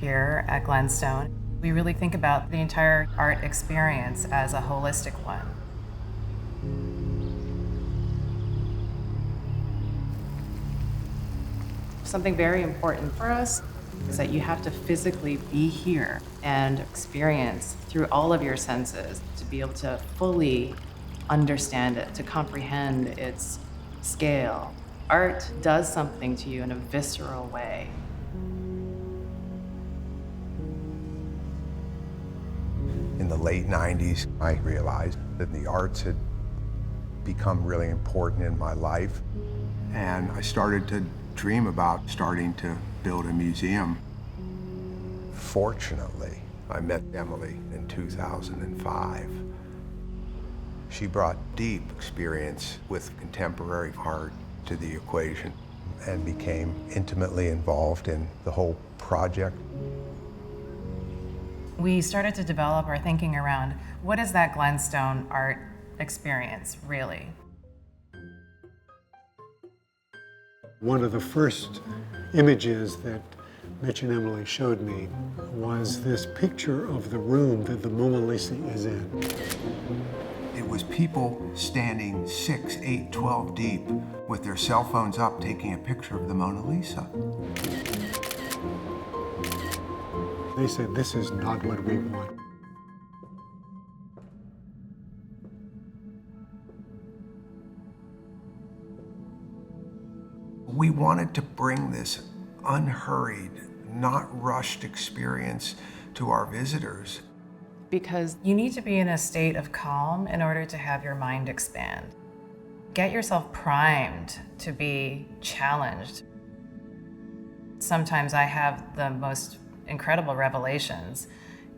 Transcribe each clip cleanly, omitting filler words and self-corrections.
here at Glenstone. We really think about the entire art experience as a holistic one. Something very important for us is that you have to physically be here and experience through all of your senses to be able to fully understand it, to comprehend its scale. Art does something to you in a visceral way. In the late 90s, I realized that the arts had become really important in my life. And I started to dream about starting to build a museum. Fortunately, I met Emily in 2005. She brought deep experience with contemporary art to the equation and became intimately involved in the whole project. We started to develop our thinking around what is that Glenstone art experience really? One of the first images that Mitch and Emily showed me was this picture of the room that the Mona Lisa is in. It was people standing 6, 8, 12 deep with their cell phones up taking a picture of the Mona Lisa. They said, this is not what we want. We wanted to bring this unhurried, not rushed experience to our visitors. Because you need to be in a state of calm in order to have your mind expand. Get yourself primed to be challenged. Sometimes I have the most incredible revelations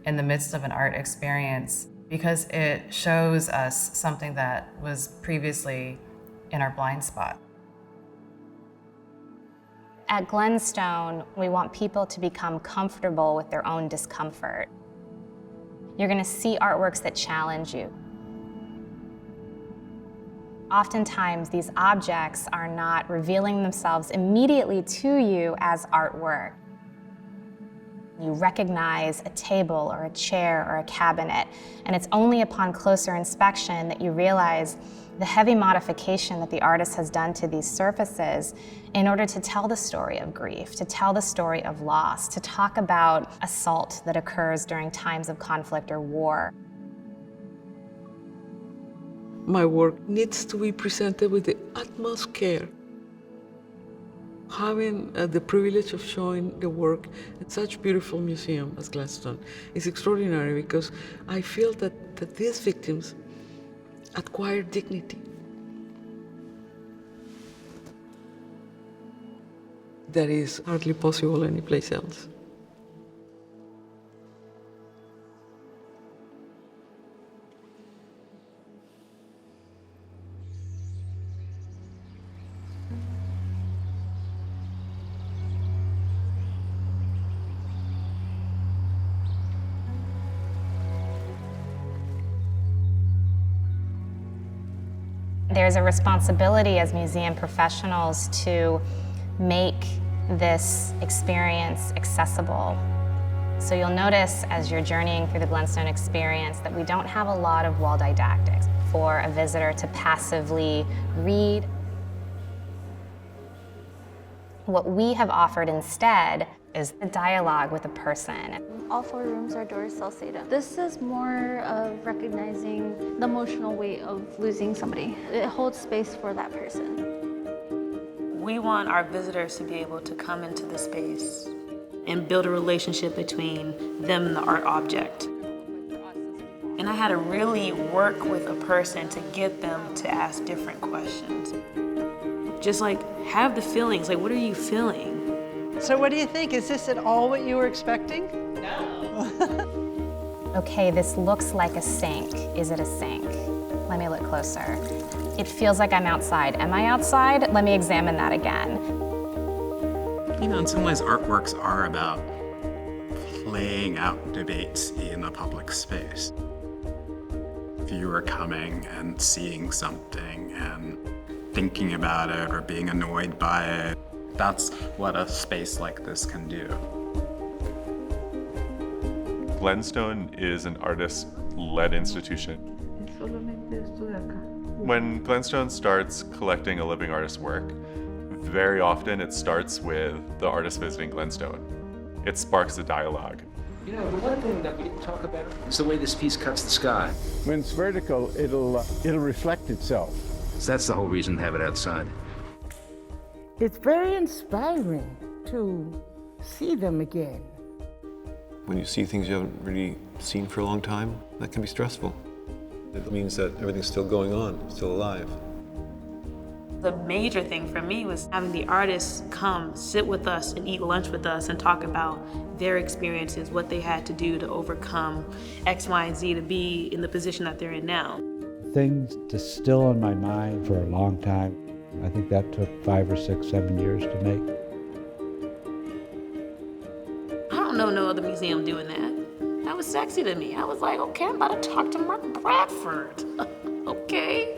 in the midst of an art experience because it shows us something that was previously in our blind spot. At Glenstone, we want people to become comfortable with their own discomfort. You're going to see artworks that challenge you. Oftentimes, these objects are not revealing themselves immediately to you as artwork. You recognize a table or a chair or a cabinet, and it's only upon closer inspection that you realize the heavy modification that the artist has done to these surfaces in order to tell the story of grief, to tell the story of loss, to talk about assault that occurs during times of conflict or war. My work needs to be presented with the utmost care. Having the privilege of showing the work at such a beautiful museum as Glenstone is extraordinary because I feel that these victims acquire dignity that is hardly possible anyplace else. There's a responsibility as museum professionals to make this experience accessible. So you'll notice as you're journeying through the Glenstone experience that we don't have a lot of wall didactics for a visitor to passively read. What we have offered instead is a dialogue with a person. All 4 rooms are doors salcedo. This is more of recognizing the emotional weight of losing somebody. It holds space for that person. We want our visitors to be able to come into the space and build a relationship between them and the art object. And I had to really work with a person to get them to ask different questions. Just like, have the feelings, like what are you feeling? So what do you think? Is this at all what you were expecting? Okay, this looks like a sink. Is it a sink? Let me look closer. It feels like I'm outside. Am I outside? Let me examine that again. You know, in some ways, artworks are about playing out debates in a public space. If you were coming and seeing something and thinking about it or being annoyed by it, that's what a space like this can do. Glenstone is an artist-led institution. When Glenstone starts collecting a living artist's work, very often it starts with the artist visiting Glenstone. It sparks a dialogue. You know, the one thing that we didn't talk about is the way this piece cuts the sky. When it's vertical, it'll reflect itself. So that's the whole reason to have it outside. It's very inspiring to see them again. When you see things you haven't really seen for a long time, that can be stressful. It means that everything's still going on, still alive. The major thing for me was having the artists come sit with us and eat lunch with us and talk about their experiences, what they had to do to overcome X, Y, and Z to be in the position that they're in now. Things distill on my mind for a long time. I think that took 5 or 6, 7 years to make. I don't know no other museum doing that. That was sexy to me. I was like, okay, I'm about to talk to Mark Bradford. Okay.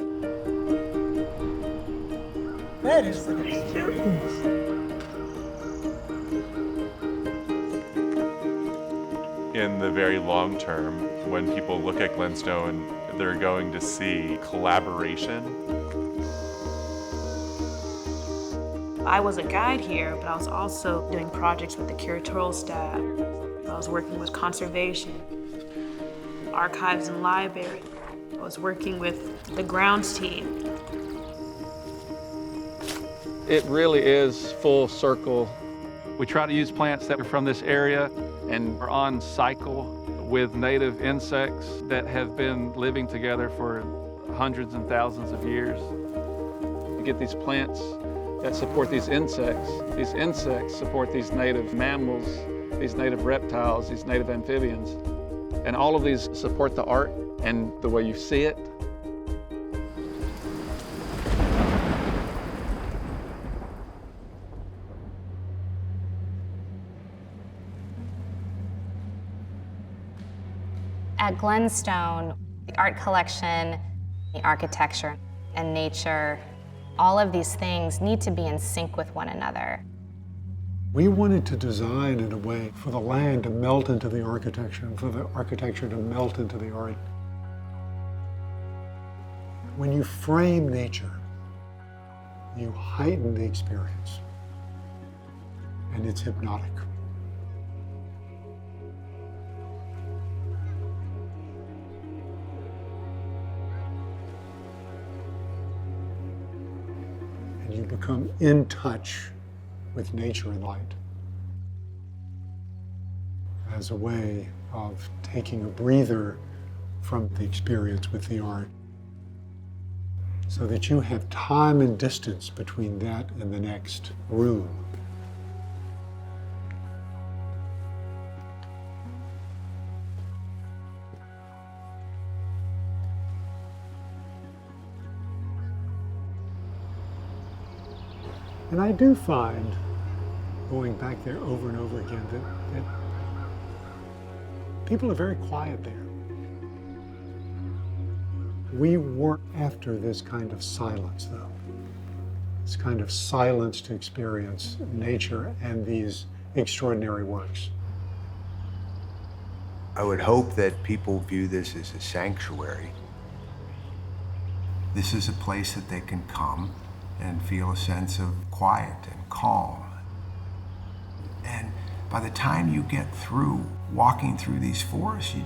That is an experience. In the very long term, when people look at Glenstone, they're going to see collaboration. I was a guide here, but I was also doing projects with the curatorial staff. I was working with conservation, archives and library. I was working with the grounds team. It really is full circle. We try to use plants that are from this area and are on cycle with native insects that have been living together for hundreds and thousands of years. You get these plants that support these insects. These insects support these native mammals, these native reptiles, these native amphibians. And all of these support the art and the way you see it. At Glenstone, the art collection, the architecture, and nature, all of these things need to be in sync with one another. We wanted to design in a way for the land to melt into the architecture and for the architecture to melt into the art. When you frame nature, you heighten the experience, and it's hypnotic. And you become in touch with nature and light as a way of taking a breather from the experience with the art so that you have time and distance between that and the next room. And I do find, going back there over and over again, that people are very quiet there. We weren't after this kind of silence, though. This kind of silence to experience nature and these extraordinary works. I would hope that people view this as a sanctuary. This is a place that they can come and feel a sense of quiet and calm. And by the time you get through walking through these forests,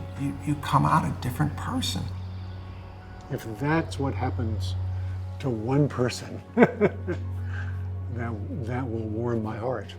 you come out a different person. If that's what happens to one person, that will warm my heart.